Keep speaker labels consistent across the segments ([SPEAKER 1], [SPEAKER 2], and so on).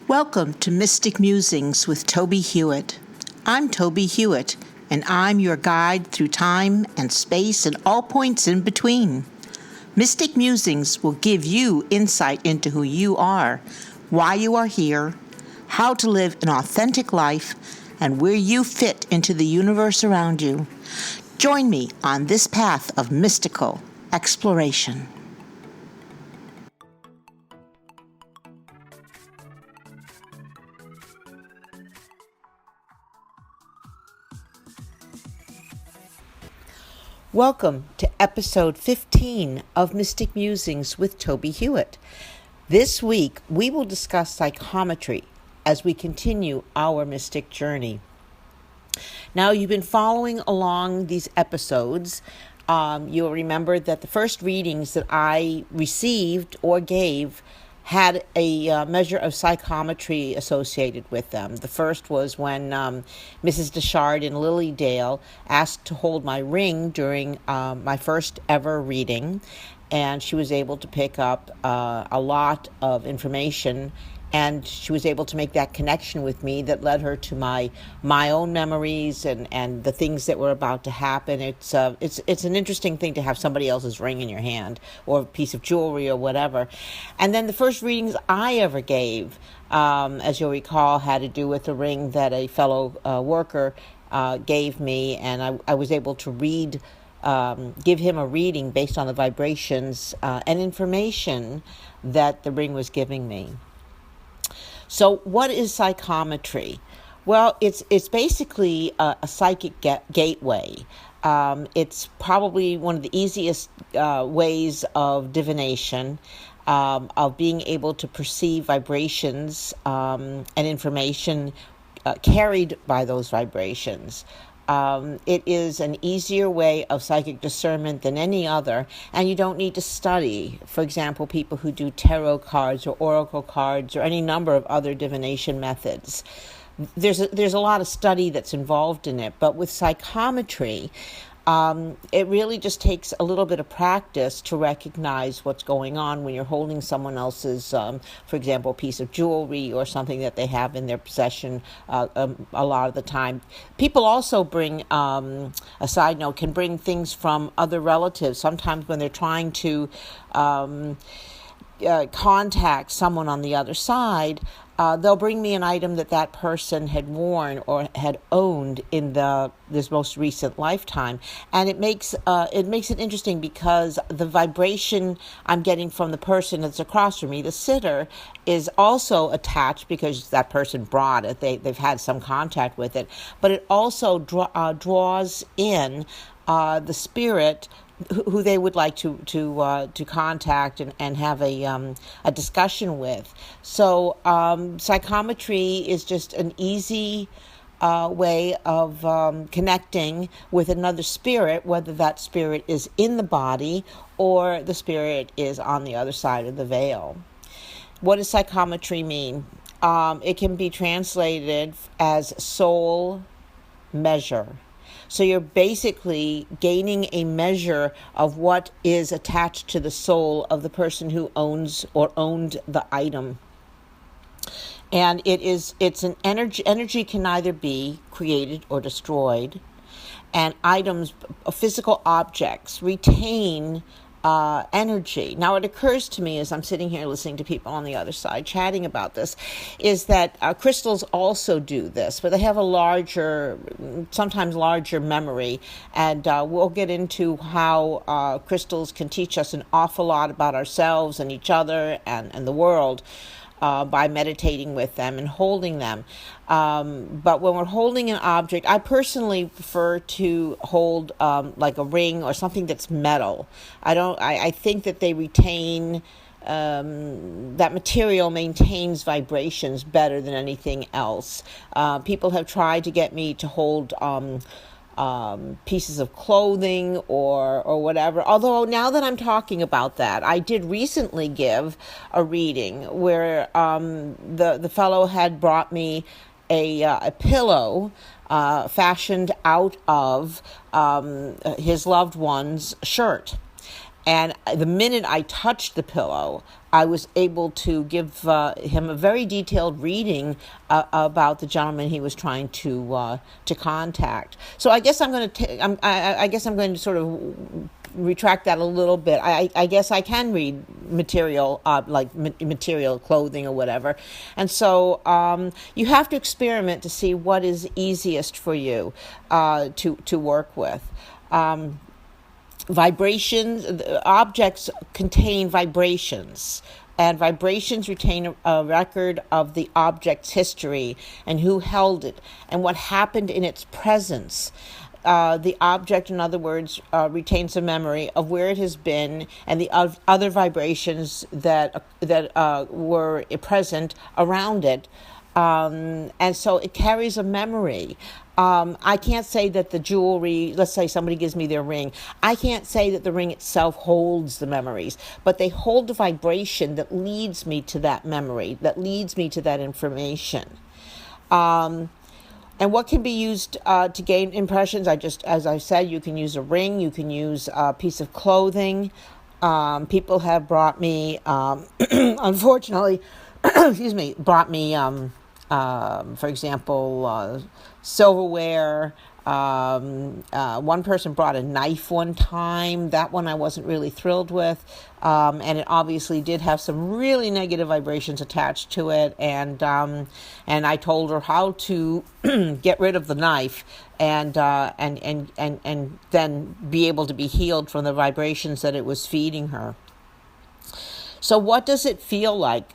[SPEAKER 1] Welcome to Mystic Musings with Tobie Hewitt. I'm Tobie Hewitt, and I'm your guide through time and space and all points in between. Mystic Musings will give you insight into who you are, why you are here, how to live an authentic life, and where you fit into the universe around you. Join me on this path of mystical exploration. Welcome to episode 15 of Mystic Musings with Tobie Hewitt. This week, we will discuss psychometry as we continue our mystic journey. Now, you've been following along these episodes. You'll remember that the first readings that I received or gave had a measure of psychometry associated with them. The first was when Mrs. Deshard in Lilydale asked to hold my ring during my first ever reading, and she was able to pick up a lot of information, and she was able to make that connection with me that led her to my own memories and the things that were about to happen. It's an interesting thing to have somebody else's ring in your hand or a piece of jewelry or whatever. And then the first readings I ever gave, as you'll recall, had to do with a ring that a fellow worker gave me, and I was able to give him a reading based on the vibrations and information that the ring was giving me. So what is psychometry? Well, it's basically a psychic gateway. It's probably one of the easiest ways of divination, of being able to perceive vibrations and information carried by those vibrations. It is an easier way of psychic discernment than any other, and you don't need to study. For example, people who do tarot cards or oracle cards or any number of other divination methods. There's a lot of study that's involved in it, but with psychometry, it really just takes a little bit of practice to recognize what's going on when you're holding someone else's, for example, piece of jewelry or something that they have in their possession a lot of the time. People also bring, a side note, can bring things from other relatives. Sometimes when they're trying to contact someone on the other side, they'll bring me an item that person had worn or had owned in this most recent lifetime, and it makes it interesting because the vibration I'm getting from the person that's across from me, the sitter, is also attached because that person brought it. They've had some contact with it, but it also draws in the spirit who they would like to contact and have a discussion with. So psychometry is just an easy way of connecting with another spirit, whether that spirit is in the body or the spirit is on the other side of the veil. What does psychometry mean? It can be translated as soul measure. So you're basically gaining a measure of what is attached to the soul of the person who owns or owned the item. And it's an energy. Energy can either be created or destroyed. And items, physical objects, retain energy. Now, it occurs to me as I'm sitting here listening to people on the other side chatting about this, is that crystals also do this, but they have a sometimes larger memory, and we'll get into how crystals can teach us an awful lot about ourselves and each other and the world by meditating with them and holding them. But when we're holding an object, I personally prefer to hold like a ring or something that's metal. I think that they retain, that material maintains vibrations better than anything else. People have tried to get me to hold pieces of clothing or whatever. Although now that I'm talking about that, I did recently give a reading where the fellow had brought me a pillow fashioned out of his loved one's shirt. And the minute I touched the pillow, I was able to give him a very detailed reading about the gentleman he was trying to contact. So I guess I'm going to I guess I'm going to sort of retract that a little bit. I guess I can read material, like material clothing or whatever. And so you have to experiment to see what is easiest for you to work with. Vibrations, objects contain vibrations, and vibrations retain a record of the object's history and who held it and what happened in its presence. The object, in other words, retains a memory of where it has been and the other vibrations that were present around it. And so it carries a memory. I can't say that the jewelry, let's say somebody gives me their ring, I can't say that the ring itself holds the memories, but they hold the vibration that leads me to that memory, that leads me to that information. And what can be used to gain impressions? As I said, you can use a ring, you can use a piece of clothing. People have brought me, unfortunately, excuse me, brought me, for example, silverware. One person brought a knife one time. That one I wasn't really thrilled with. And it obviously did have some really negative vibrations attached to it. And I told her how to get rid of the knife and then be able to be healed from the vibrations that it was feeding her. So what does it feel like?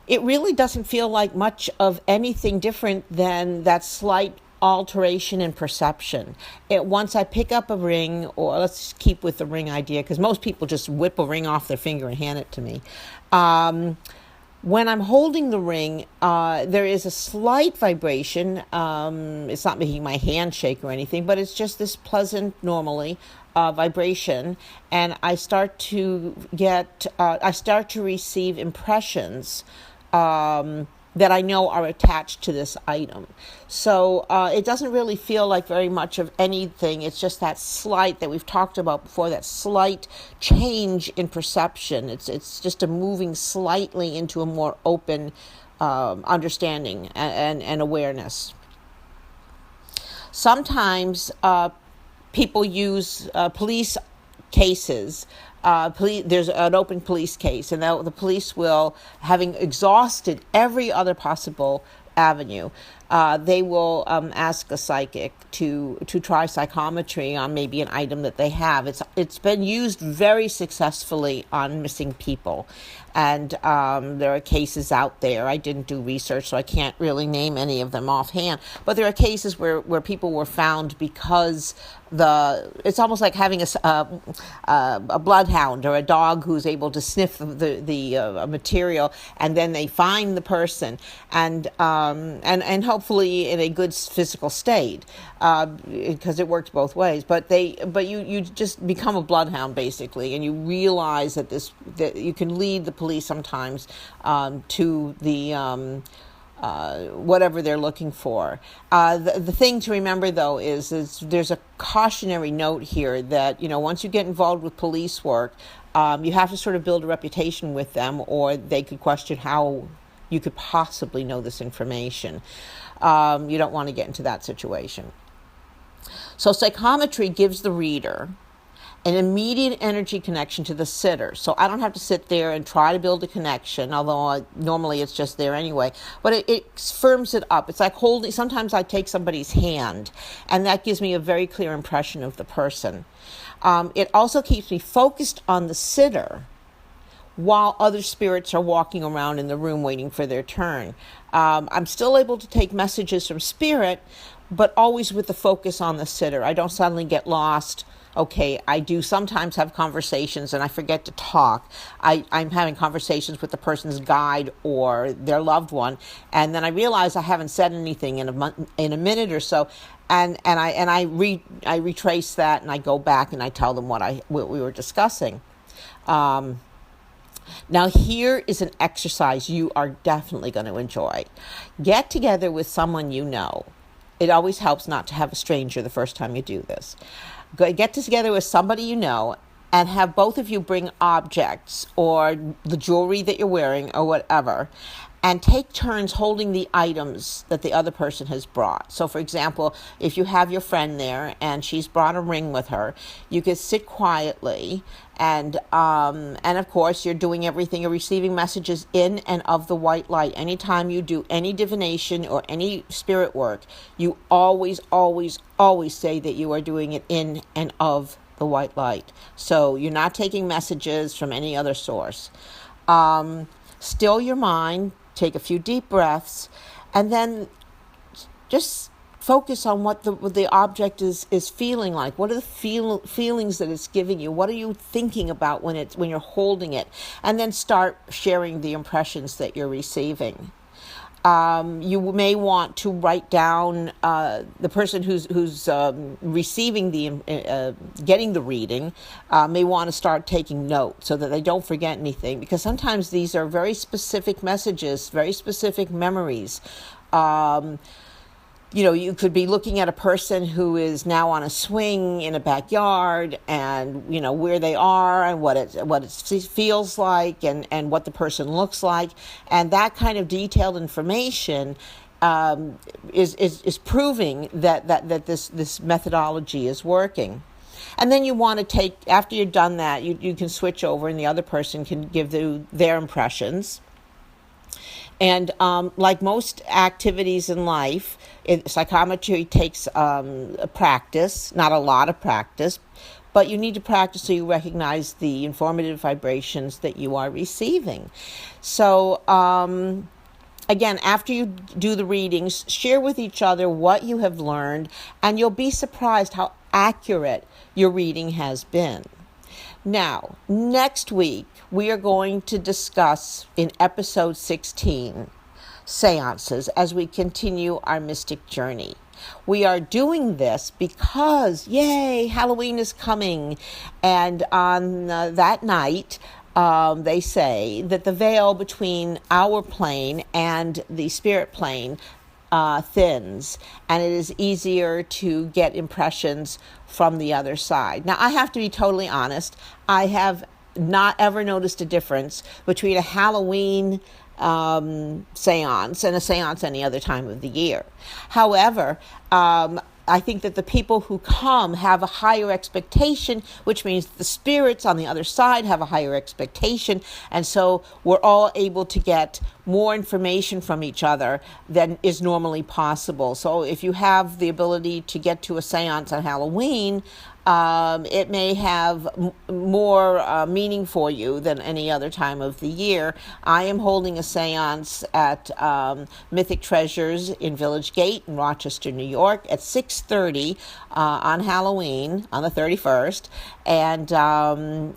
[SPEAKER 1] It really doesn't feel like much of anything different than that slight alteration in perception. Once I pick up a ring, or let's keep with the ring idea, because most people just whip a ring off their finger and hand it to me. When I'm holding the ring, there is a slight vibration. It's not making my hand shake or anything, but it's just this pleasant, normally, vibration. And I start to receive impressions that I know are attached to this item. So it doesn't really feel like very much of anything. It's just that slight that we've talked about before, that slight change in perception. It's just a moving slightly into a more open understanding and awareness. Sometimes people use police cases. There's an open police case, and the police will, having exhausted every other possible avenue, they will ask a psychic to try psychometry on maybe an item that they have. It's been used very successfully on missing people, and there are cases out there. I didn't do research, so I can't really name any of them offhand, but there are cases where people were found because it's almost like having a bloodhound or a dog who's able to sniff the material, and then they find the person and hopefully in a good physical state, because it works both ways. But you just become a bloodhound basically, and you realize that you can lead the police sometimes to the whatever they're looking for. The thing to remember, though, is there's a cautionary note here that, once you get involved with police work, you have to sort of build a reputation with them, or they could question how you could possibly know this information. You don't want to get into that situation. So psychometry gives the reader an immediate energy connection to the sitter. So I don't have to sit there and try to build a connection, although normally it's just there anyway. But it firms it up. It's like sometimes I take somebody's hand, and that gives me a very clear impression of the person. It also keeps me focused on the sitter while other spirits are walking around in the room waiting for their turn. I'm still able to take messages from spirit, but always with the focus on the sitter. I don't suddenly get lost. Okay, I do sometimes have conversations and I forget to talk. I'm having conversations with the person's guide or their loved one, and then I realize I haven't said anything in a minute or so, and I retrace that, and I go back and I tell them what we were discussing. Now here is an exercise you are definitely going to enjoy. Get together with someone you know. It always helps not to have a stranger the first time you do this. Get together with somebody you know and have both of you bring objects or the jewelry that you're wearing or whatever, and take turns holding the items that the other person has brought. So, for example, if you have your friend there and she's brought a ring with her, you could sit quietly, and of course, you're doing everything. You're receiving messages in and of the white light. Anytime you do any divination or any spirit work, you always, always, always say that you are doing it in and of the white light. So you're not taking messages from any other source. Still your mind. Take a few deep breaths, and then just focus on what the object is feeling like. What are the feelings that it's giving you? What are you thinking about when you're holding it? And then start sharing the impressions that you're receiving. You may want to write down the person who's receiving getting the reading may want to start taking notes so that they don't forget anything, because sometimes these are very specific messages, very specific memories. You could be looking at a person who is now on a swing in a backyard, and where they are and what it feels like and what the person looks like, and that kind of detailed information is proving that this methodology is working. And then you want to take, after you've done that, you can switch over, and the other person can give their impressions. And like most activities in life, psychometry takes a practice, not a lot of practice, but you need to practice so you recognize the informative vibrations that you are receiving. So, again, after you do the readings, share with each other what you have learned, and you'll be surprised how accurate your reading has been. Now, next week, we are going to discuss in episode 16, seances, as we continue our mystic journey. We are doing this because, yay, Halloween is coming. And on that night, they say that the veil between our plane and the spirit plane thins, and it is easier to get impressions from the other side. Now, I have to be totally honest. I have not ever noticed a difference between a Halloween seance and a seance any other time of the year. However, I think that the people who come have a higher expectation, which means the spirits on the other side have a higher expectation, and so we're all able to get more information from each other than is normally possible. So if you have the ability to get to a seance on Halloween, it may have more meaning for you than any other time of the year. I am holding a seance at Mythic Treasures in Village Gate in Rochester, New York at 6:30 on Halloween, on the 31st. And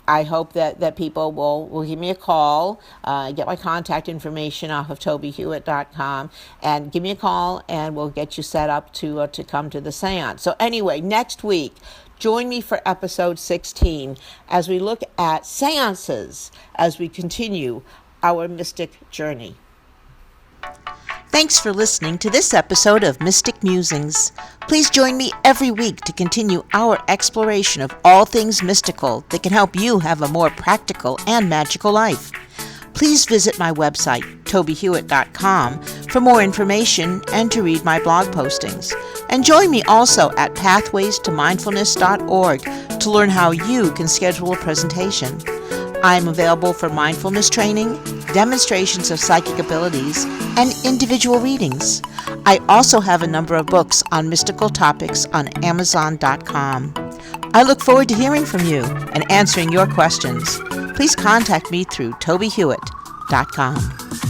[SPEAKER 1] I hope that people will give me a call, get my contact information off of TobieHewitt.com, and give me a call, and we'll get you set up to come to the seance. So anyway, next week, join me for episode 16 as we look at seances as we continue our mystic journey. Thanks for listening to this episode of Mystic Musings. Please join me every week to continue our exploration of all things mystical that can help you have a more practical and magical life. Please visit my website, TobieHewitt.com, for more information and to read my blog postings. And join me also at pathwaystomindfulness.org to learn how you can schedule a presentation. I am available for mindfulness training, demonstrations of psychic abilities, and individual readings. I also have a number of books on mystical topics on Amazon.com. I look forward to hearing from you and answering your questions. Please contact me through TobieHewitt.com.